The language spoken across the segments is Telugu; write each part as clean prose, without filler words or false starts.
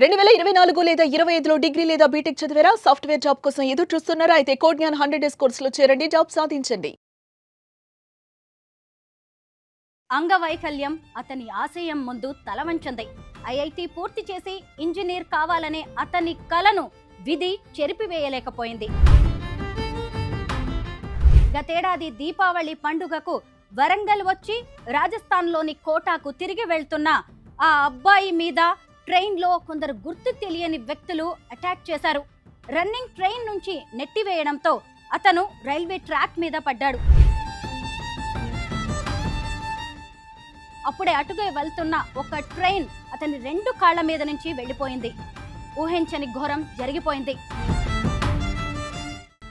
2024 లేదా 25లో డిగ్రీ లేదా బీటెక్ చదివారా? సాఫ్ట్‌వేర్ జాబ్ కోసం ఎదురు చూస్తున్నారా? అయితే కోడ్ జ్ఞాన్ 100 డేస్ కోర్సులో చేరండి. జాబ్ సాధించండి. అంగవైకల్యం అతని ఆశయం ముందు తలవంచంది. ఐఐటి పూర్తి చేసి ఇంజనీర్ కావాలనే అతని కలను విధి చెరిపివేయలేకపోయింది. గతేడాది దీపావళి పండుగకు వరంగల్ వచ్చి రాజస్థాన్లోని కోటాకు తిరిగి వెళ్తున్న ఆ అబ్బాయి మీద ట్రైన్లో కొందరు గుర్తు తెలియని వ్యక్తులు అటాక్ చేశారు. రన్నింగ్ ట్రైన్ నుంచి నెట్టివేయడంతో అతను రైల్వే ట్రాక్ మీద పడ్డాడు. అప్పుడే అటుగా వెళ్తున్న ఒక ట్రైన్ అతని 2 కాళ్ల మీద నుంచి వెళ్లిపోయింది. ఊహించని ఘోరం జరిగిపోయింది.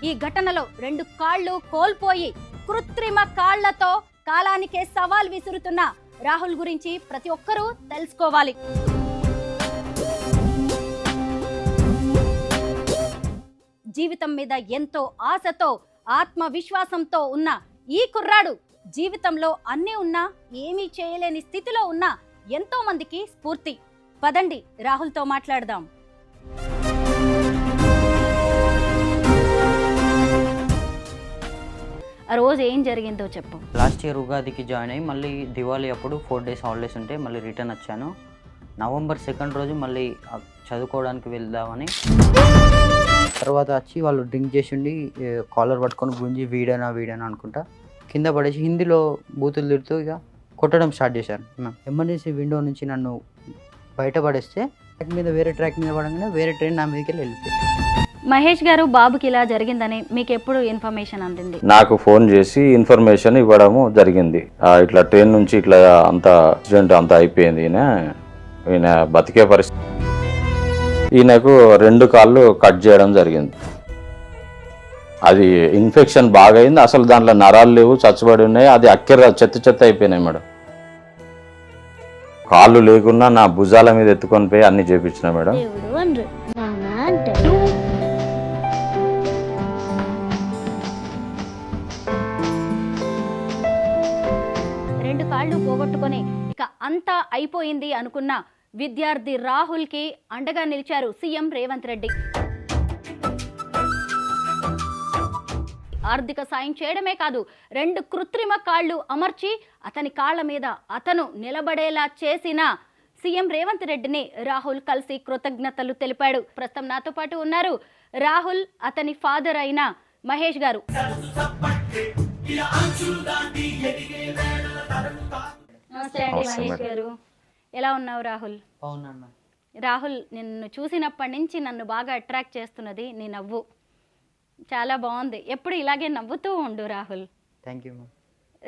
ఈ ఘటనలో 2 కాళ్ళు కోల్పోయి కృత్రిమ కాళ్లతో కాలానికే సవాల్ విసురుతున్న రాహుల్ గురించి ప్రతి ఒక్కరూ తెలుసుకోవాలి. జీవితం మీద ఎంతో ఆశతో ఆత్మవిశ్వాసంతో ఉన్న ఈ కుర్రాడు జీవితంలో అన్నీ ఉన్నా ఏమీ చేయలేని స్థితిలో ఉన్న ఎంతో మందికి స్ఫూర్తి. పదండి రాహుల్తో మాట్లాడదాం. ఆ రోజు ఏం జరిగిందో చెప్పు. లాస్ట్ ఇయర్ ఉగాదికి జాయిన్ అయ్యి మళ్ళీ దివాళీ అప్పుడు 4 డేస్ హాలిడేస్ ఉంటే మళ్ళీ రిటర్న్ వచ్చాను. నవంబర్ 2 రోజు మళ్ళీ చదువుకోవడానికి వెళ్దామని తర్వాత వచ్చి వాళ్ళు డ్రింక్ చేసి ఉండి కాలర్ పట్టుకొని గుంజి వీడనా అనుకుంటా కింద పడేసి హిందీలో బూతులు తిడుతూ ఇక కొట్టడం స్టార్ట్ చేశారు. ఎమర్జెన్సీ విండో నుంచి నన్ను బయట పడేస్తే ట్రాక్ మీద పడగానే వేరే ట్రైన్ నా మీదకి వెళ్ళిపోయింది. మహేష్ గారు, బాబుకి ఇలా జరిగిందని మీకు ఎప్పుడు ఇన్ఫర్మేషన్ అందింది? నాకు ఫోన్ చేసి ఇన్ఫర్మేషన్ ఇవ్వడము జరిగింది. ఇట్లా ట్రైన్ నుంచి ఇట్లా అంత యాక్సిడెంట్ అంతా అయిపోయింది, ఈయన బతికే పరిస్థితి. ఈయనకు 2 కాళ్ళు కట్ చేయడం జరిగింది. అది ఇన్ఫెక్షన్ బాగా అయింది. అసలు దాంట్లో నరాలు లేవు, చచ్చుబడి ఉన్నాయి. అది అక్కెర చెత్త అయిపోయినాయి మేడం. కాళ్ళు లేకున్నా నా భుజాల మీద ఎత్తుకొని పోయి అన్ని చేపించిన మేడం. 2 కాళ్ళు పోగొట్టుకొని ఇక అంతా అయిపోయింది అనుకున్న విద్యార్థి రాహుల్ కి అండగా నిలిచారు సీఎం రేవంత్ రెడ్డి. ఆర్థిక సాయం చేయడమే కాదు, 2 కృత్రిమ కాళ్ళు అమర్చి అతని కాళ్ల మీద అతను నిలబడేలా చేసిన సీఎం రేవంత్ రెడ్డిని రాహుల్ కలిసి కృతజ్ఞతలు తెలిపాడు. ప్రస్తుతం నాతో పాటు ఉన్నారు రాహుల్ అతని ఫాదర్ అయిన మహేష్ గారు. నమస్తే అండి మహేష్ గారు, ఎలా ఉన్నావు? రాహుల్ అవునన్నా. రాహుల్, నిన్ను చూసినప్పటి నుంచి నన్ను బాగా అట్రాక్ట్ చేస్తున్నది నీ నవ్వు. చాలా బాగుంది. ఎప్పుడు ఇలాగే నవ్వుతూ ఉండు Rahul. Thank you ma'am.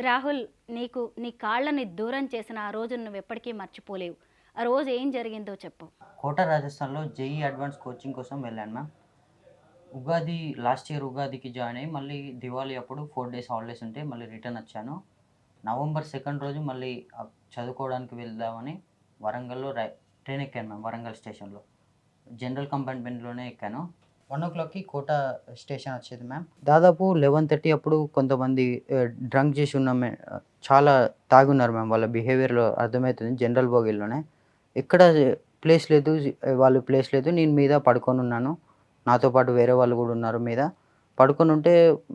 Rahul, నీకు నీ కాళ్ళని దూరం చేసిన ఆ రోజు నువ్వు ఎప్పటికీ మర్చిపోలేవు. ఆ రోజు ఏం జరిగిందో చెప్పు. కోట రాజస్థాన్లో జేఈ అడ్వాన్స్ కోచింగ్ కోసం వెళ్ళాను మ్యామ్. లాస్ట్ ఇయర్ ఉగాదికి జాయిన్ అయ్యి మళ్ళీ దివాళీ అప్పుడు 4 డేస్ హాలిడేస్ ఉంటే మళ్ళీ రిటర్న్ వచ్చాను. నవంబర్ 2 రోజు మళ్ళీ చదువుకోవడానికి వెళ్దామని వరంగల్లో ట్రైన్ ఎక్కాను మ్యామ్. వరంగల్ స్టేషన్లో జనరల్ కంపార్ట్మెంట్లోనే ఎక్కాను. 1 o'clockకి కోట స్టేషన్ వచ్చేది మ్యామ్. దాదాపు 11:30 అప్పుడు కొంతమంది డ్రంక్ చేసి ఉన్న చాలా తాగున్నారు మ్యామ్. వాళ్ళ బిహేవియర్లో అర్థమవుతుంది. జనరల్ బోగీల్లోనే ఎక్కడ ప్లేస్ లేదు, వాళ్ళు ప్లేస్ లేదు. నేను మీద పడుకొని ఉన్నాను. నాతో పాటు వేరే వాళ్ళు కూడా ఉన్నారు. మీద పడుకొని ఉంటే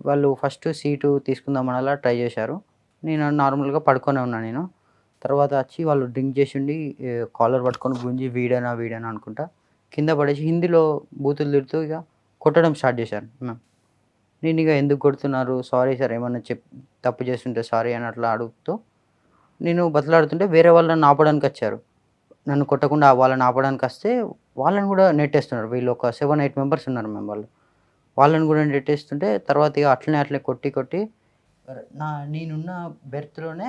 వాళ్ళు ఫస్ట్ సీటు తీసుకుందామని అలా ట్రై చేశారు. నేను నార్మల్గా పడుకొనే ఉన్నాను. నేను తర్వాత వచ్చి వాళ్ళు డ్రింక్ చేసి ఉండి కాలర్ పట్టుకొని గుంజి వీడనా అనుకుంటా కింద పడేసి హిందీలో బూతులు తిడుతూ ఇక కొట్టడం స్టార్ట్ చేశారు మ్యామ్. నేను ఇక ఎందుకు కొడుతున్నారు, సారీ సార్, ఏమన్నా తప్పు చేస్తుంటే సారీ అని అట్లా అడుగుతూ నేను బతలాడుతుంటే వేరే వాళ్ళు నన్ను ఆపడానికి వచ్చారు. నన్ను కొట్టకుండా వాళ్ళని ఆపడానికి వస్తే వాళ్ళని కూడా నెట్టేస్తున్నారు. వీళ్ళు ఒక 7-8 మెంబర్స్ ఉన్నారు మ్యామ్. వాళ్ళని కూడా నెట్టేస్తుంటే తర్వాత ఇక అట్లనే కొట్టి నేనున్న బెర్త్లోనే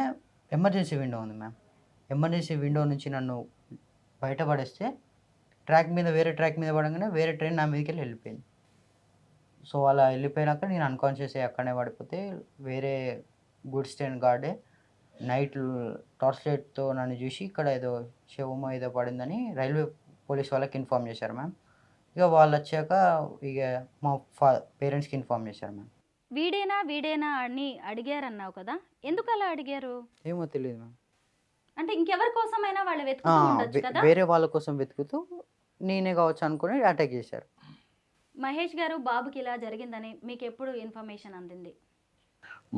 ఎమర్జెన్సీ విండో ఉంది మ్యామ్. ఎమర్జెన్సీ విండో నుంచి నన్ను బయటపడేస్తే వేరే ట్రాక్ మీద పడగానే వేరే ట్రైన్ నా మీదకి వెళ్ళిపోయింది. సో అలా వెళ్ళిపోయినాక నేను అన్కాన్షియస్ అయ్యి అక్కడనే పడిపోతే వేరే గుడ్స్ ట్రైన్ గార్డే నైట్ టార్చ్ లైట్తో నన్ను చూసి ఇక్కడ ఏదో శవమో ఏదో పడిందని రైల్వే పోలీస్ వాళ్ళకి ఇన్ఫామ్ చేశారు మ్యామ్. ఇక వాళ్ళు వచ్చాక ఇక మా పేరెంట్స్కి ఇన్ఫామ్ చేశారు మ్యామ్. వీడేనా అని అడిగారన్నావు కదా, ఎందుకు అలా అడిగారు? ఏమో తెలియదు మ్యామ్. అంటే ఇంకెవరి కోసమైనా వాళ్ళు వెతుకుతూ ఉండొచ్చు కదా. వేరే వాళ్ళ కోసం వెతుకుతూ నేనే కావచ్చు అనుకుని అటాక్ చేశారు. మహేష్ గారు బాబుకి ఇలా జరిగిందని మీకు ఎప్పుడు ఇన్ఫర్మేషన్ అందింది?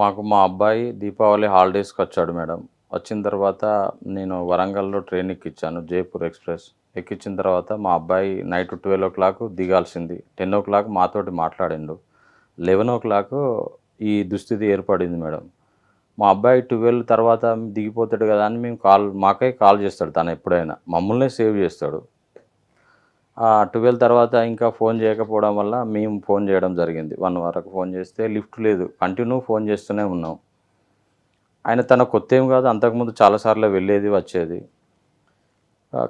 మాకు మా అబ్బాయి దీపావళి హాలిడేస్కి వచ్చాడు మేడం. వచ్చిన తర్వాత నేను వరంగల్లో ట్రైన్ ఎక్కించాను, జైపూర్ ఎక్స్ప్రెస్. ఎక్కించిన తర్వాత మా అబ్బాయి నైట్ 12 o'clock దిగాల్సింది. 10 o'clock మాతోటి మాట్లాడిండు. 11 o'clock ఈ దుస్థితి ఏర్పడింది మేడం. మా అబ్బాయి 12 తర్వాత దిగిపోతాడు కదా అని మేము మాకే కాల్ చేస్తాడు. తను ఎప్పుడైనా మమ్మల్నే సేవ్ చేస్తాడు. 12 తర్వాత ఇంకా ఫోన్ చేయకపోవడం వల్ల మేము ఫోన్ చేయడం జరిగింది. 1 వరకు ఫోన్ చేస్తే లిఫ్ట్ లేదు. కంటిన్యూ ఫోన్ చేస్తూనే ఉన్నాం. ఆయన తన కొత్త ఏం కాదు, అంతకుముందు చాలాసార్లు వెళ్ళేది వచ్చేది.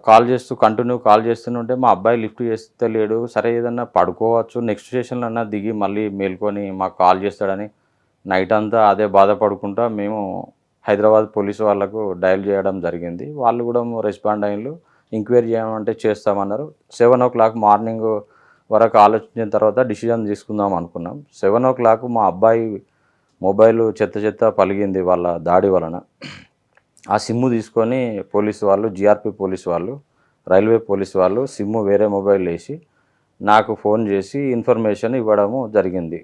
కాల్ కంటిన్యూ కాల్ చేస్తూనే ఉంటే మా అబ్బాయి లిఫ్ట్ చేస్తే లేడు. సరే ఏదన్నా పడుకోవచ్చు, నెక్స్ట్ స్టేషన్లో అన్నా దిగి మళ్ళీ మేల్కొని మాకు కాల్ చేస్తాడని నైట్ అంతా అదే బాధపడుకుంటా మేము హైదరాబాద్ పోలీసు వాళ్ళకు డయల్ చేయడం జరిగింది. వాళ్ళు కూడా రెస్పాండ్ అయ్యారు. ఎంక్వైరీ చేయమంటే చేస్తామన్నారు. 7 o'clock మార్నింగ్ వరకు ఆలోచించిన తర్వాత డిసిజన్ తీసుకుందాం అనుకున్నాం. 7 o'clock మా అబ్బాయి మొబైల్ చెత్త పలిగింది వాళ్ళ దాడి వలన. ఆ సిమ్ము తీసుకొని పోలీసు వాళ్ళు, జిఆర్పి పోలీసు వాళ్ళు, రైల్వే పోలీసు వాళ్ళు సిమ్ము వేరే మొబైల్ వేసి నాకు ఫోన్ చేసి ఇన్ఫర్మేషన్ ఇవ్వడము జరిగింది.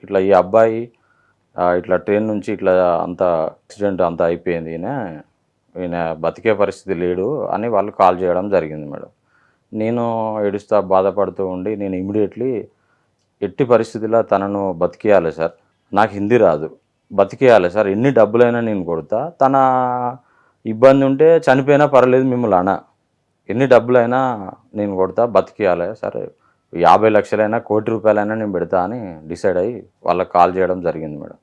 ఇట్లా ఈ అబ్బాయి ఇట్లా ట్రైన్ నుంచి ఇట్లా అంత యాక్సిడెంట్ అంతా అయిపోయింది, ఈయన బతికే పరిస్థితి లేడు అని వాళ్ళు కాల్ చేయడం జరిగింది మేడం. నేను ఏడుస్తా బాధపడుతూ ఉండి నేను ఇమీడియట్లీ ఎట్టి పరిస్థితుల్లో తనను బతికేయాలి సార్, నాకు హిందీ రాదు, బతికేయాలి సార్, ఎన్ని డబ్బులైనా నేను కొడతా, తన ఇబ్బంది ఉంటే చనిపోయినా పర్లేదు మిమ్మల్ని అన, ఎన్ని డబ్బులైనా నేను కొడతా, బతికేయాలి సార్, 50 లక్షలైనా 1 కోటి రూపాయలైనా నేను పెడతా అని డిసైడ్ అయ్యి వాళ్ళకి కాల్ చేయడం జరిగింది మేడం.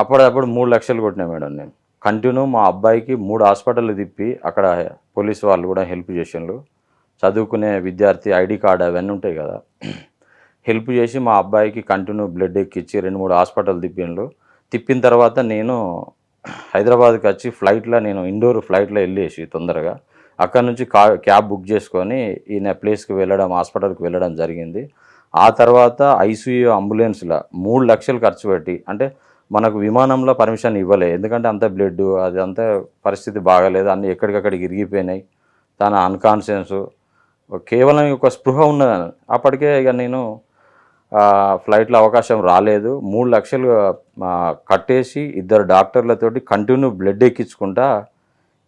అప్పుడప్పుడు 3 లక్షలు కొట్టినా మేడం. నేను కంటిన్యూ మా అబ్బాయికి 3 హాస్పిటళ్ళు తిప్పి అక్కడ పోలీసు వాళ్ళు కూడా హెల్ప్ చేసిండ్రు. చదువుకునే విద్యార్థి ఐడి కార్డు అవన్నీ ఉంటాయి కదా, హెల్ప్ చేసి మా అబ్బాయికి కంటిన్యూ బ్లడ్ ఎక్కించి 2-3 హాస్పిటల్ తిప్పిన తర్వాత నేను హైదరాబాద్కి వచ్చి ఫ్లైట్లో, నేను ఇండోర్ ఫ్లైట్లో వెళ్ళేసి తొందరగా అక్కడ నుంచి క్యాబ్ బుక్ చేసుకొని ఈయన ప్లేస్కి వెళ్ళడం, హాస్పిటల్కి వెళ్ళడం జరిగింది. ఆ తర్వాత ఐసీయూ అంబులెన్స్లో 3 లక్షలు ఖర్చు పెట్టి, అంటే మనకు విమానంలో పర్మిషన్ ఇవ్వలే, ఎందుకంటే అంత బ్లడ్ అది అంతా పరిస్థితి బాగాలేదు, అన్నీ ఎక్కడికక్కడికి ఇరిగిపోయినాయి, తన అన్కాన్షియన్స్, కేవలం ఒక స్పృహ ఉన్నదని. అప్పటికే ఇక నేను ఫ్లైట్లో అవకాశం రాలేదు. 3 లక్షలు కట్టేసి 2 డాక్టర్లతోటి కంటిన్యూ బ్లడ్ ఎక్కించుకుంటా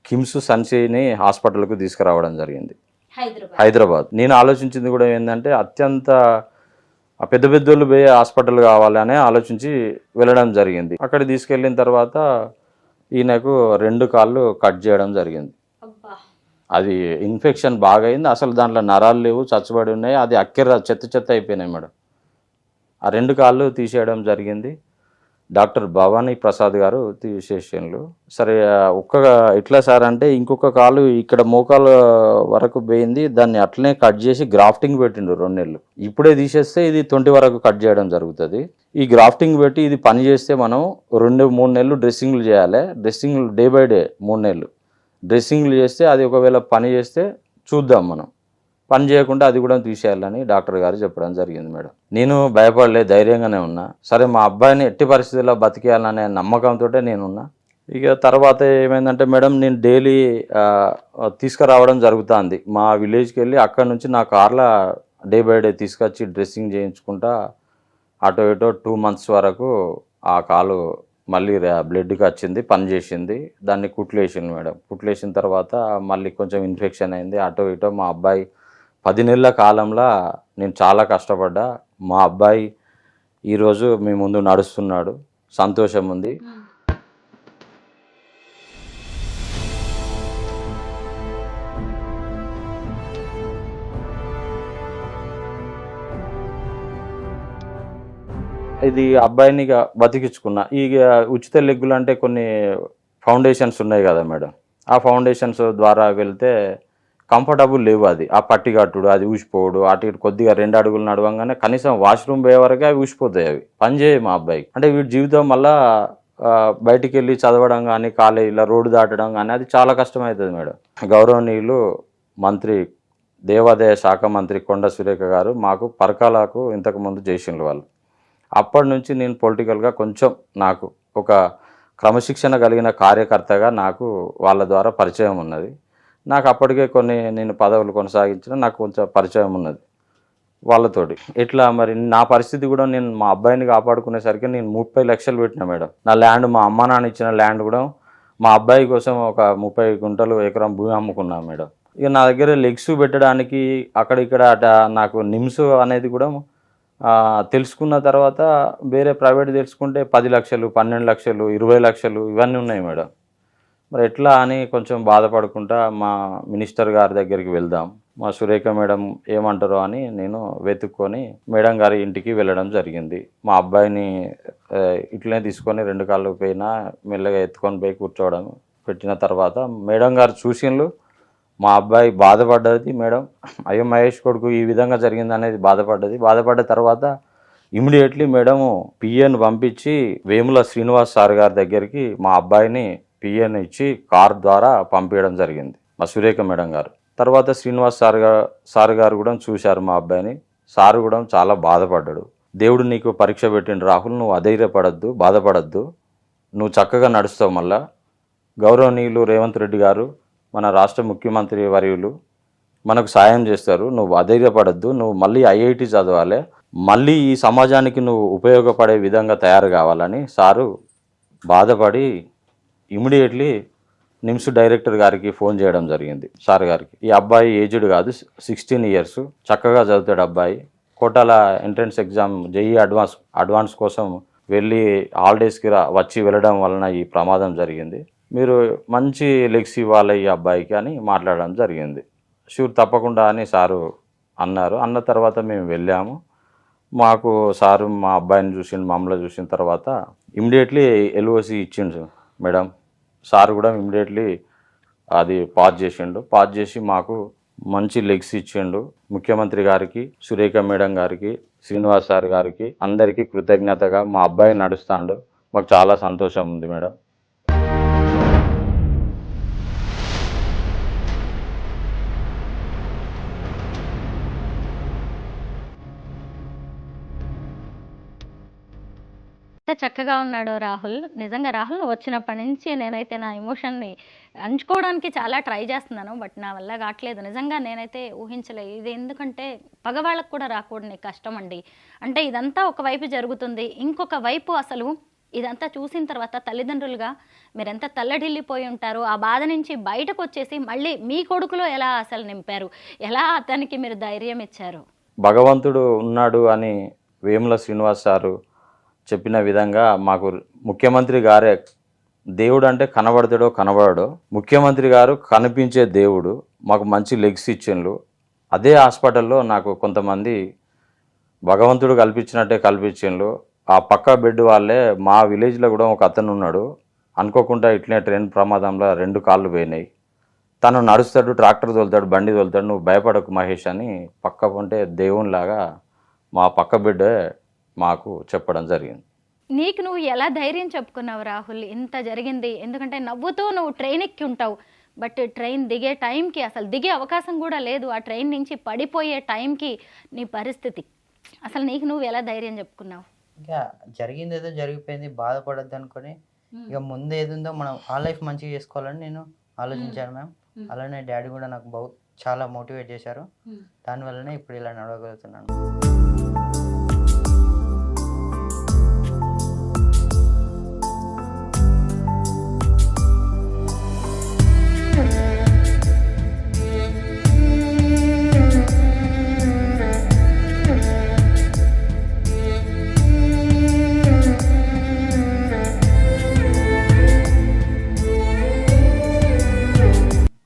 కిమ్స్ సన్షైన్ హాస్పిటల్కు తీసుకురావడం జరిగింది హైదరాబాద్. నేను ఆలోచించింది కూడా ఏంటంటే అత్యంత పెద్ద పెద్దోళ్ళు పోయే హాస్పిటల్ కావాలని ఆలోచించి వెళ్ళడం జరిగింది. అక్కడ తీసుకెళ్ళిన తర్వాత ఈయనకు 2 కాళ్ళు కట్ చేయడం జరిగింది. అది ఇన్ఫెక్షన్ బాగా అయింది, అసలు దాంట్లో నరాలు లేవు, చచ్చుబడి ఉన్నాయి, అది అక్కెర చెత్త అయిపోయినాయి మేడం. ఆ 2 కాళ్ళు తీసేయడం జరిగింది. డాక్టర్ భవానీ ప్రసాద్ గారు తీసేసిండ్రు. సరే ఎట్లా సార్ అంటే ఇంకొక కాలు ఇక్కడ మోకాల వరకు పోయింది, దాన్ని అట్లనే కట్ చేసి గ్రాఫ్టింగ్ పెట్టిండు 2 నెలలు. ఇప్పుడే తీసేస్తే ఇది 20 వరకు కట్ చేయడం జరుగుతుంది. ఈ గ్రాఫ్టింగ్ పెట్టి ఇది పని చేస్తే మనం 2-3 నెలలు డ్రెస్సింగ్లు చేయాలి. డ్రెస్సింగ్లు డే బై డే 3 నెలలు డ్రెస్సింగ్లు చేస్తే అది ఒకవేళ పని చేస్తే చూద్దాం, మనం పని చేయకుండా అది కూడా తీసేయాలని డాక్టర్ గారు చెప్పడం జరిగింది మేడం. నేను భయపడలే, ధైర్యంగానే ఉన్నా. సరే మా అబ్బాయిని ఎట్టి పరిస్థితుల్లో బతికేయాలనే నమ్మకంతో నేనున్నా. ఇక తర్వాత ఏమైందంటే మేడం, నేను డైలీ తీసుకురావడం జరుగుతుంది మా విలేజ్కి వెళ్ళి. అక్కడ నుంచి నా కార్లో డే బై డే తీసుకొచ్చి డ్రెస్సింగ్ చేయించుకుంటా అటో ఇటో 2 months వరకు ఆ కాలు మళ్ళీ బ్లడ్కి వచ్చింది, పని చేసింది. దాన్ని కుట్లేసింది మేడం. కుట్లేసిన తర్వాత మళ్ళీ కొంచెం ఇన్ఫెక్షన్ అయింది. అటో ఇటో మా అబ్బాయి 10 నెలల కాలంలో నేను చాలా కష్టపడ్డా. మా అబ్బాయి ఈరోజు మీ ముందు నడుస్తున్నాడు, సంతోషం ఉంది. ఇది అబ్బాయిని ఇక బతికించుకున్నా. ఇక ఉచిత లెగ్గులు అంటే కొన్ని ఫౌండేషన్స్ ఉన్నాయి కదా మేడం, ఆ ఫౌండేషన్స్ ద్వారా వెళ్తే కంఫర్టబుల్ లేవు. అది ఆ పట్టికట్టుడు, అది ఊసిపోవడు, అటు ఇటు కొద్దిగా 2 అడుగులు నడవంగానే కనీసం వాష్రూమ్ పోయే వరకే అవి ఊసిపోతాయి, అవి పని చేయవు మా అబ్బాయికి. అంటే వీడి జీవితం మళ్ళా బయటికి వెళ్ళి చదవడం కానీ, కాలేజీలో రోడ్డు దాటడం కానీ అది చాలా కష్టమవుతుంది మేడం. గౌరవనీయులు మంత్రి, దేవాదాయ శాఖ మంత్రి కొండ సురేఖ గారు మాకు పరకాలకు ఇంతకుముందు చేసిండ్రు వాళ్ళు. అప్పటి నుంచి నేను పొలిటికల్గా కొంచెం నాకు ఒక క్రమశిక్షణ కలిగిన కార్యకర్తగా నాకు వాళ్ళ ద్వారా పరిచయం ఉన్నది. నాకు అప్పటికే కొన్ని నేను పదవులు కొనసాగించిన నాకు కొంచెం పరిచయం ఉన్నది వాళ్ళతోటి. ఎట్లా మరి నా పరిస్థితి కూడా నేను మా అబ్బాయిని కాపాడుకునేసరికి నేను 30 లక్షలు పెట్టినా మేడం. నా ల్యాండ్ మా అమ్మ నాన్న ఇచ్చిన ల్యాండ్ కూడా మా అబ్బాయి కోసం ఒక 30 గుంటలు ఎకరం భూమి అమ్ముకున్నా మేడం. ఇక నా దగ్గర లెగ్స్ పెట్టడానికి అక్కడిక్కడ అట నాకు నిమ్స్ అనేది కూడా తెలుసుకున్న తర్వాత వేరే ప్రైవేట్ తెలుసుకుంటే 10 లక్షలు 12 లక్షలు 20 లక్షలు ఇవన్నీ ఉన్నాయి మేడం. మరి ఎట్లా అని కొంచెం బాధపడుకుంటా మా మినిస్టర్ గారి దగ్గరికి వెళ్దాం, మా సురేఖ మేడం ఏమంటారో అని నేను వెతుక్కొని మేడం గారి ఇంటికి వెళ్ళడం జరిగింది. మా అబ్బాయిని ఇట్లనే తీసుకొని 2 కాళ్ళు పోయినా మెల్లగా ఎత్తుకొని పోయి కూర్చోవడం పెట్టిన తర్వాత మేడం గారు చూసిండ్రు. మా అబ్బాయి బాధపడ్డది మేడం, అయ్యో మహేష్ కొడుకు ఈ విధంగా జరిగింది అనేది బాధపడ్డ తర్వాత ఇమీడియట్లీ మేడము పిఏను పంపించి వేముల శ్రీనివాస్ సార్ గారి దగ్గరికి మా అబ్బాయిని పిఏను ఇచ్చి కార్ ద్వారా పంపించడం జరిగింది మా సురేఖ మేడం గారు. తర్వాత శ్రీనివాస్ సార్ గారు కూడా చూశారు మా అబ్బాయిని. సారు కూడా చాలా బాధపడ్డాడు. దేవుడు నీకు పరీక్ష పెట్టిండు రాహుల్, నువ్వు అధైర్యపడద్దు, బాధపడద్దు, నువ్వు చక్కగా నడుస్తావు. మళ్ళా గౌరవనీయులు రేవంత్ రెడ్డి గారు మన రాష్ట్ర ముఖ్యమంత్రి వర్యులు మనకు సాయం చేస్తారు, నువ్వు అధైర్యపడద్దు, నువ్వు మళ్ళీ ఐఐటి చదవాలి, మళ్ళీ ఈ సమాజానికి నువ్వు ఉపయోగపడే విధంగా తయారు కావాలని సారు బాధపడి ఇమీడియట్లీ నిమ్స్ డైరెక్టర్ గారికి ఫోన్ చేయడం జరిగింది సార్ గారికి. ఈ అబ్బాయి ఏజ్డ్ కాదు, 16 ఇయర్స్, చక్కగా చదువుతాడు అబ్బాయి. కోటాల ఎంట్రన్స్ ఎగ్జామ్ జేఈ అడ్వాన్స్ కోసం వెళ్ళి హాలిడేస్కి వచ్చి వెళ్ళడం వలన ఈ ప్రమాదం జరిగింది. మీరు మంచి లెగ్స్ ఇవ్వాలి ఈ అబ్బాయికి అని మాట్లాడడం జరిగింది. షూర్ తప్పకుండా అని సారు అన్నారు. అన్న తర్వాత మేము వెళ్ళాము. మాకు సారు మా అబ్బాయిని చూసిండు, మమ్మల్ని చూసిన తర్వాత ఇమ్మీడియట్లీ ఎల్ఓసి ఇచ్చిండు మేడం. సార్ కూడా ఇమ్మీడియట్లీ అది పాస్ చేసి మాకు మంచి లెగ్స్ ఇచ్చిండు. ముఖ్యమంత్రి గారికి, సురేఖ మేడం గారికి, శ్రీనివాస్ సార్ గారికి అందరికీ కృతజ్ఞతగా మా అబ్బాయి నడుస్తాడు. మాకు చాలా సంతోషం ఉంది మేడం. ఎంత చక్కగా ఉన్నాడో రాహుల్. నిజంగా రాహుల్ నువ్వు వచ్చినప్పటి నుంచి నేనైతే నా ఎమోషన్ని అంచుకోవడానికి చాలా ట్రై చేస్తున్నాను, బట్ నా వల్ల కావట్లేదు. నిజంగా నేనైతే ఊహించలేదు ఇది. ఎందుకంటే పగవాళ్ళకు కూడా రాకూడని కష్టం అండి. అంటే ఇదంతా ఒకవైపు జరుగుతుంది, ఇంకొక వైపు అసలు ఇదంతా చూసిన తర్వాత తల్లిదండ్రులుగా మీరెంత తల్లడిల్లిపోయి ఉంటారు. ఆ బాధ నుంచి బయటకు వచ్చేసి మళ్ళీ మీ కొడుకులో ఎలా అసలు నింపారు, ఎలా అతనికి మీరు ధైర్యం ఇచ్చారు? భగవంతుడు ఉన్నాడు అని వేముల శ్రీనివాస్ సారు చెప్పిన విధంగా మాకు ముఖ్యమంత్రి గారే దేవుడు. అంటే కనబడడో ముఖ్యమంత్రి గారు కనిపించే దేవుడు. మాకు మంచి లెగ్స్ ఇచ్చిండ్రు. అదే హాస్పిటల్లో నాకు కొంతమంది భగవంతుడు కల్పించిండ్రు. ఆ పక్క బెడ్ వాళ్ళే మా విలేజ్లో కూడా ఒక అతను ఉన్నాడు, అనుకోకుండా ఇట్లనే ట్రైన్ ప్రమాదంలో 2 కాళ్ళు పోయినాయి. తను నడుస్తాడు, ట్రాక్టర్ తోలుతాడు, బండి తోలుతాడు, నువ్వు భయపడకు మహేష్ అని పక్క ఉంటే దేవునిలాగా మా పక్క బిడ్డే మాకు చెప్పడం జరిగింది. నీకు నువ్వు ఎలా ధైర్యం చెప్పుకున్నావు రాహుల్? ఇంత జరిగింది, ఎందుకంటే నవ్వుతూ నువ్వు ట్రైన్ ఎక్కి ఉంటావు, బట్ ట్రైన్ దిగే టైంకి అసలు దిగే అవకాశం కూడా లేదు. ఆ ట్రైన్ నుంచి పడిపోయే టైంకి నీ పరిస్థితి, అసలు నీకు నువ్వు ఎలా ధైర్యం చెప్పుకున్నావు? ఇక జరిగింది ఏదో జరిగిపోయింది, బాధపడద్దు అనుకొని ఇక ముందు ఏది ఉందో మనం ఆ లైఫ్ మంచిగా చేసుకోవాలని నేను ఆలోచించాను మ్యామ్. అలానే డాడీ కూడా నాకు చాలా మోటివేట్ చేశారు. దానివల్లనే ఇప్పుడు ఇలా నడవగలుగుతున్నాను.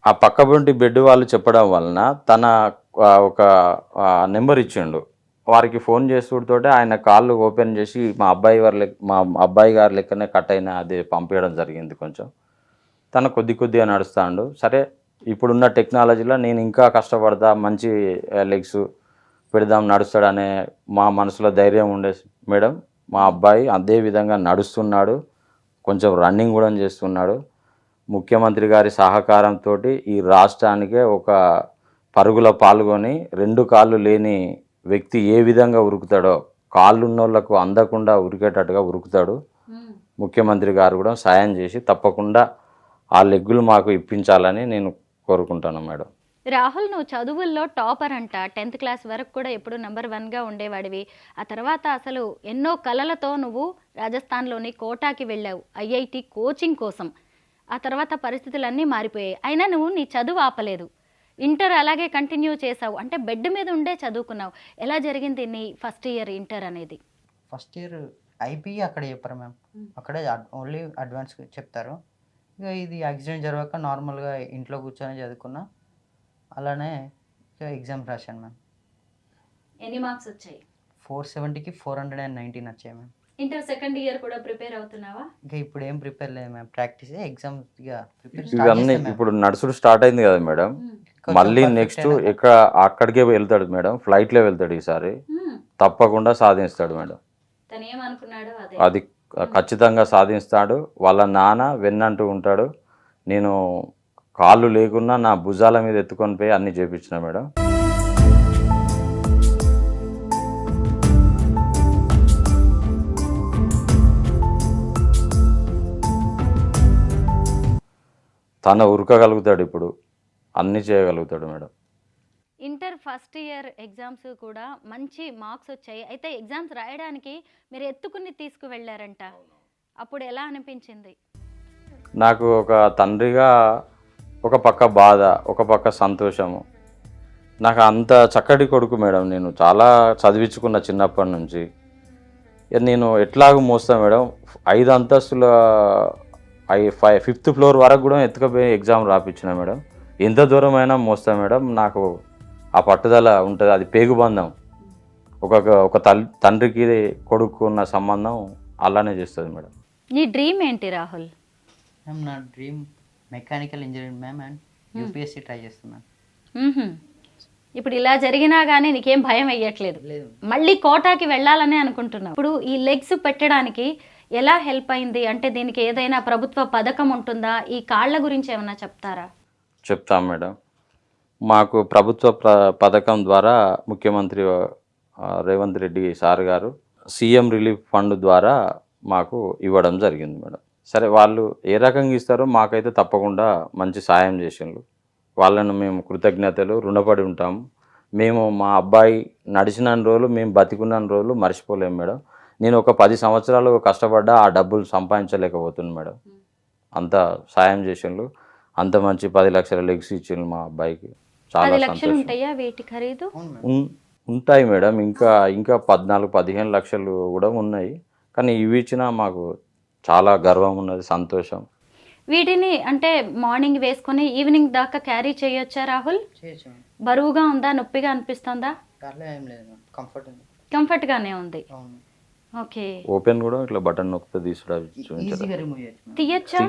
ఆ పక్కబంటి బెడ్ వాళ్ళు చెప్పడం వలన తన ఒక నెంబర్ ఇచ్చిండు. వారికి ఫోన్ చేసుడుతోటే ఆయన కాళ్ళు ఓపెన్ చేసి మా అబ్బాయి గారి లెక్కనే కట్ అయిన అది పంపించడం జరిగింది. కొంచెం తన కొద్దిగా నడుస్తాడు. సరే ఇప్పుడున్న టెక్నాలజీలో నేను ఇంకా కష్టపడతా, మంచి లెగ్స్ పెడదాం, నడుస్తాడనే మా మనసులో ధైర్యం ఉండే మేడం. మా అబ్బాయి అదే విధంగా నడుస్తున్నాడు, కొంచెం రన్నింగ్ కూడా చేస్తున్నాడు. ముఖ్యమంత్రి గారి సహకారంతో ఈ రాష్ట్రానికే ఒక పరుగులో పాల్గొని 2 కాళ్ళు లేని వ్యక్తి ఏ విధంగా ఉరుకుతాడో కాళ్ళున్నోళ్లకు అందకుండా ఉరికేటట్టుగా ఉరుకుతాడు. ముఖ్యమంత్రి గారు కూడా సాయం చేసి తప్పకుండా ఆ లెగ్గులు మాకు ఇప్పించాలని నేను కోరుకుంటాను మేడం. రాహుల్, నువ్వు చదువుల్లో టాపర్ అంట. 10th క్లాస్ వరకు కూడా ఎప్పుడు నెంబర్ 1గా ఉండేవాడివి. ఆ తర్వాత అసలు ఎన్నో కలలతో నువ్వు రాజస్థాన్లోని కోటాకి వెళ్ళావు ఐఐటి కోచింగ్ కోసం. ఆ తర్వాత పరిస్థితులన్నీ మారిపోయాయి. అయినా నువ్వు నీ చదువు ఆపలేదు, ఇంటర్ అలాగే కంటిన్యూ చేసావు. అంటే బెడ్ మీద ఉండే చదువుకున్నావు. ఎలా జరిగింది నీ ఫస్ట్ ఇయర్ ఇంటర్ అనేది? ఫస్ట్ ఇయర్ ఐపీఈ అక్కడ చెప్పారు మ్యామ్. అక్కడే ఓన్లీ అడ్వాన్స్ చెప్తారు. ఇక ఇది యాక్సిడెంట్ జరగక నార్మల్గా ఇంట్లో కూర్చొని చదువుకున్నా. అలానే ఇక ఎగ్జామ్స్ రాశాను మ్యామ్. ఎన్ని మార్క్స్ వచ్చాయి? 470కి 419 వచ్చాయి మ్యామ్. ఇంటర్ సెకండ్ ఇయర్ కూడా ప్రిపేర్ అవుతున్నావా? ఇంకా ఇప్పుడు ఏం ప్రిపేర్ లేదు మ్యామ్, ప్రాక్టీస్ ఎగ్జామ్స్ ఇక ప్రిపేర్ ఇవన్నీ ఇప్పుడు నడుచుడు స్టార్ట్ అయింది కదా మేడం. మళ్ళీ నెక్స్ట్ అక్కడికే వెళ్తాడు మేడం, ఫ్లైట్లో వెళ్తాడు ఈసారి. తప్పకుండా సాధిస్తాడు మేడం. తను ఏమనుకున్నాడో అది ఖచ్చితంగా సాధిస్తాడు. వాళ్ళ నాన్న వెన్నంటూ ఉంటాడు. నేను కాళ్ళు లేకున్నా నా భుజాల మీద ఎత్తుకొని పోయి అన్ని చేపించిన మేడం. తన ఉరకగలుగుతాడు, ఇప్పుడు అన్నీ చేయగలుగుతాడు madam. Inter first year exams కూడా మంచి మార్క్స్ వచ్చాయి. అయితే ఎగ్జామ్స్ రాయడానికి మీరు ఎత్తుకుని తీసుకువెళ్ళారంట. అప్పుడు ఎలా అనిపించింది? నాకు ఒక తండ్రిగా ఒక పక్క బాధ, ఒక పక్క సంతోషము. నాకు అంత చక్కటి కొడుకు మేడం. నేను చాలా చదివించుకున్న చిన్నప్పటి నుంచి. నేను ఎట్లాగూ మోస్తాను మేడం. 5 అంతస్తుల 5th ఫ్లోర్ వరకు కూడా ఎత్తుకపోయి ఎగ్జామ్ రాపించిన మేడం. ఎంత దూరమైనా మోస్తా మేడం. నాకు ఆ పట్టుదల ఉంటుంది. అది పేగుబంధం. ఒక తండ్రికి కొడుకు ఉన్న సంబంధం అలానే చేస్తుంది మేడం. నీ డ్రీమ్ ఏంటి రాహుల్? మ్యామ్ నా dream mechanical engineering ma'am and UPSC try చేస్తున్నాను. ఇప్పుడు ఇలా జరిగినా కానీ నీకేం భయం వేయట్లేదు? మళ్ళీ కోటాకి వెళ్ళాలని అనుకుంటున్నావు. ఇప్పుడు ఈ లెగ్స్ పెట్టడానికి ఎలా హెల్ప్ అయింది? అంటే దీనికి ఏదైనా ప్రభుత్వ పథకం ఉంటుందా? ఈ కాళ్ళ గురించి ఏమన్నా చెప్తారా? చెప్తాం మేడం. మాకు ప్రభుత్వ పథకం ద్వారా ముఖ్యమంత్రి రేవంత్ రెడ్డి సార్ గారు సీఎం రిలీఫ్ ఫండ్ ద్వారా మాకు ఇవ్వడం జరిగింది మేడం. సరే, వాళ్ళు ఏ రకంగా ఇస్తారో మాకైతే తప్పకుండా మంచి సాయం చేసిండ్రు. వాళ్ళను మేము కృతజ్ఞతలు రుణపడి ఉంటాము. మేము మా అబ్బాయి నడిచిన రోజులు, మేము బతికున్న రోజులు మర్చిపోలేము మేడం. నేను ఒక 10 సంవత్సరాలు కష్టపడ్డా ఆ డబ్బులు సంపాదించలేకపోతున్నాను మేడం. అంత సాయం చేసిండ్రు. అంత మంచి 10 లక్షల లెగ్స్ ఇచ్చిండ్రు మా అబ్బాయికి. చాలా సంతోషం. ఉంటాయా వీటి ఖరీదు? ఉంటాయి మేడం. ఇంకా 14-15 లక్షలు కూడా ఉన్నాయి. కానీ ఇవి ఇచ్చినా మాకు చాలా గర్వం ఉన్నది, సంతోషం. వీటిని అంటే మార్నింగ్ వేసుకొని ఈవినింగ్ దాకా క్యారీ చేయొచ్చా రాహుల్? చేయొచ్చు. బరువుగా ఉందా? నొప్పిగా అనిపిస్తుందా? ఏం లేదు, కంఫర్ట్ ఉంది. కంఫర్ట్గానే ఉంది. అవును. ఓకే. ఓపెన్ కూడా ఇట్లా బటన్ నొక్కితే తీసుకురా ఈజీగా రిమూవ్ చేయొచ్చు. తీయచ్చా?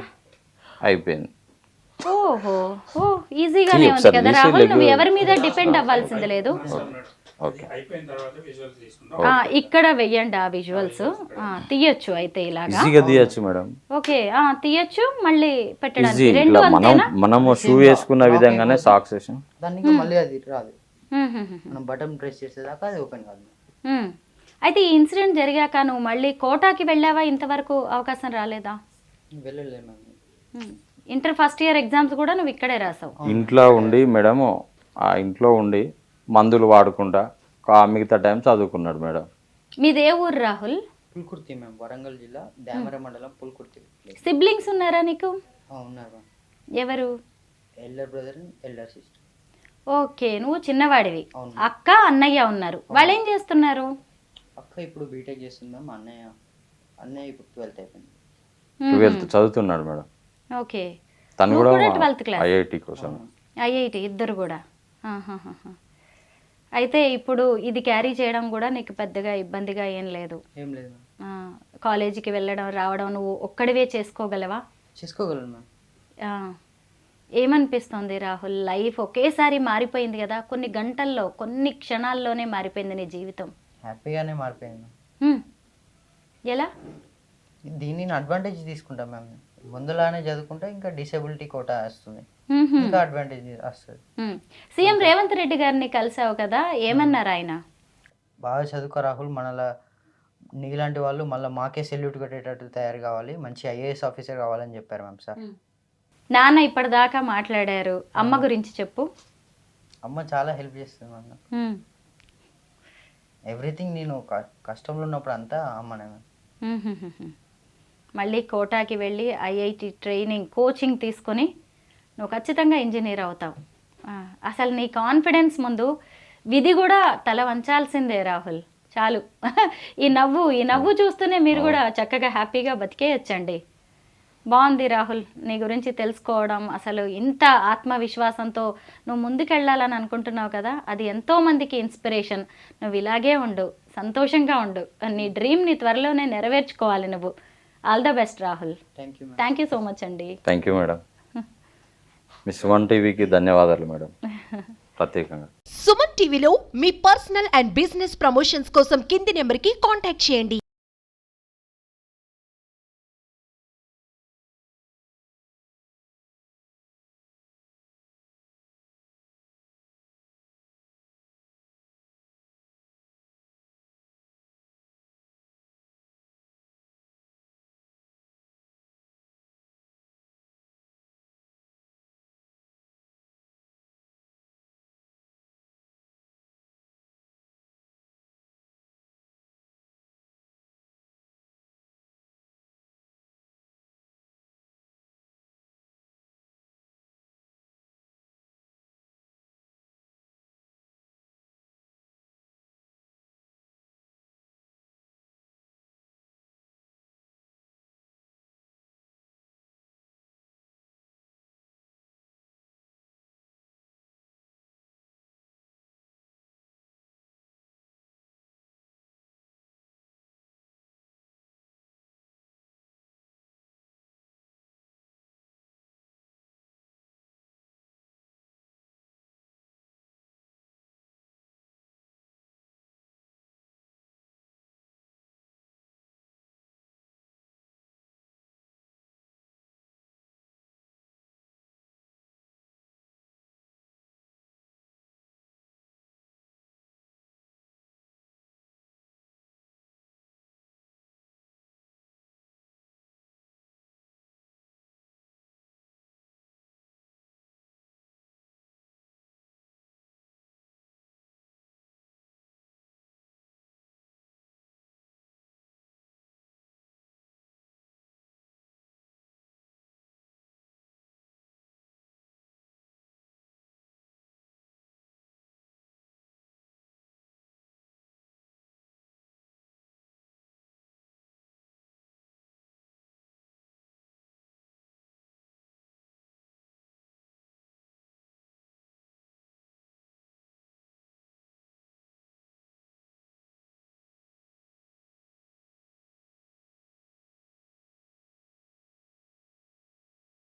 అయిపోయింది. ఓహో, ఈజీగానే ఉంది కదా రాహుల్. నువ్వు ఎవరి మీద డిపెండ్ అవ్వాల్సింది లేదు. ఓకే, ఇక్కడ వెయ్యండి ఆ విజువల్స్. తీయొచ్చు అయితే ఇలాగా ఈజీగా తీయచ్చు మేడం. ఓకే, తీయచ్చు. మళ్ళీ పెట్టడానికి ఈజీ. రెండు అంతేనా? మనము షూ వేసుకున్న విధంగానే సాక్స్ వేసాం. దానికి మళ్ళీ అది రాదు. మనం బటన్ ప్రెస్ చేసేదాకా అది ఓపెన్ కాదు. అయితే ఈ ఇన్సిడెంట్ జరిగాక నువ్వు మళ్ళీ కోటాకి వెళ్ళావా? ఇంతవరకు అవకాశం రాలేదా? వెళ్ళలేదు ma'am. Inter first year exams కూడా నువ్వు ఇక్కడే రాసావు? ఇంట్లో ఉండి మేడం, ఆ ఇంట్లో ఉండి మందులు వాడుకుంటా మిగతా టైం చదువుకున్నాడు మేడం. మీదే ఊరు రాహుల్? పుల్కుర్తి మ్యామ్, వరంగల్ జిల్లా డామర మండలం పుల్కుర్తి. సిబ్లింగ్స్ ఉన్నారా నీకు? ఉన్నారు మ్యామ్. ఎవరు? Elder brother, elder sister. Okay, నువ్వు చిన్నవాడివి. అక్క అన్నయ్య ఉన్నారు. వాళ్ళు ఏం చేస్తున్నారు? అక్క ఇప్పుడు బీటెక్ చేస్తుంది మ్యామ్. అన్నయ్య ఇప్పుడు 12th అయిపోయింది. 12th చదువుతున్నాడు మేడం. ఓకే, తను కూడా 12th క్లాస్ ఐఐటి కోసం. ఐఐటి ఇద్దరు కూడా. అయితే ఇప్పుడు ఇది క్యారీ చేయడం కూడా నీకు పెద్దగా ఇబ్బందిగా ఏం లేదు? ఏం లేదు మ్యామ్. కాలేజీకి వెళ్ళడం రావడం నువ్వు ఒక్కడివే చేసుకోగలవా? చేసుకోగలను మ్యామ్. ఏమనిపిస్తుంది రాహుల్? లైఫ్ ఒకేసారి మారిపోయింది కదా, కొన్ని గంటల్లో కొన్ని క్షణాల్లోనే మారిపోయింది నీ జీవితం. హ్యాపీగానే మారిపోయింది. ఎలా? దీన్ని అడ్వాంటేజ్ తీసుకుంటాం మ్యామ్. ముందులానే చదువుకుంటే ఇంకా డిసేబిలిటీ కోటా వస్తుంది, ఇంకా అడ్వాంటేజ్ వస్తుంది. సీఎం రేవంత్ రెడ్డి గారిని కలిసావు కదా, ఏమన్నారు ఆయన? బాగా చదువుకో రాహుల్, మనలా నీలాంటి వాళ్ళు మళ్ళీ మాకే సెల్యూట్ కొట్టేటట్టు తయారు కావాలి, మంచి ఐఏఎస్ ఆఫీసర్ కావాలని చెప్పారు మ్యామ్ సార్. నాన్న ఇప్పటిదాకా మాట్లాడారు, అమ్మ గురించి చెప్పు. అమ్మ చాలా హెల్ప్ చేస్తుంది అన్న. మ్మ్. ఎవ్రీథింగ్ నేను కష్టంలో ఉన్నప్పుడు అంతా అమ్మనే. మ్మ్. మళ్ళీ కోటాకి వెళ్ళి ఐఐటి ట్రైనింగ్ కోచింగ్ తీసుకొని నువ్వు ఖచ్చితంగా ఇంజనీర్ అవుతావు. అసలు నీ కాన్ఫిడెన్స్ ముందు విధి కూడా తల వంచాల్సిందే రాహుల్. చాలు. ఈ నవ్వు చూస్తూనే మీరు కూడా చక్కగా హ్యాపీగా బతికేయచ్చండి. బాగుంది రాహుల్, నీ గురించి తెలుసుకోవడం. అసలు ఇంత ఆత్మవిశ్వాసంతో నువ్వు ముందుకెళ్ళాలని అనుకుంటున్నావు కదా, అది ఎంతో మందికి ఇన్స్పిరేషన్. నువ్వు ఇలాగే ఉండు, సంతోషంగా ఉండు. నీ డ్రీమ్ని త్వరలోనే నెరవేర్చుకోవాలి నువ్వు. All the best Rahul. Thank you so much అండి. Thank you madam. Miss one టీవీకి ధన్యవాదాలు మేడం ప్రత్యేకంగా. సుమన్ టీవీలో మీ పర్సనల్ అండ్ బిజినెస్ ప్రమోషన్స్ కోసం కింది నెంబర్కి కాంటాక్ట్ చేయండి.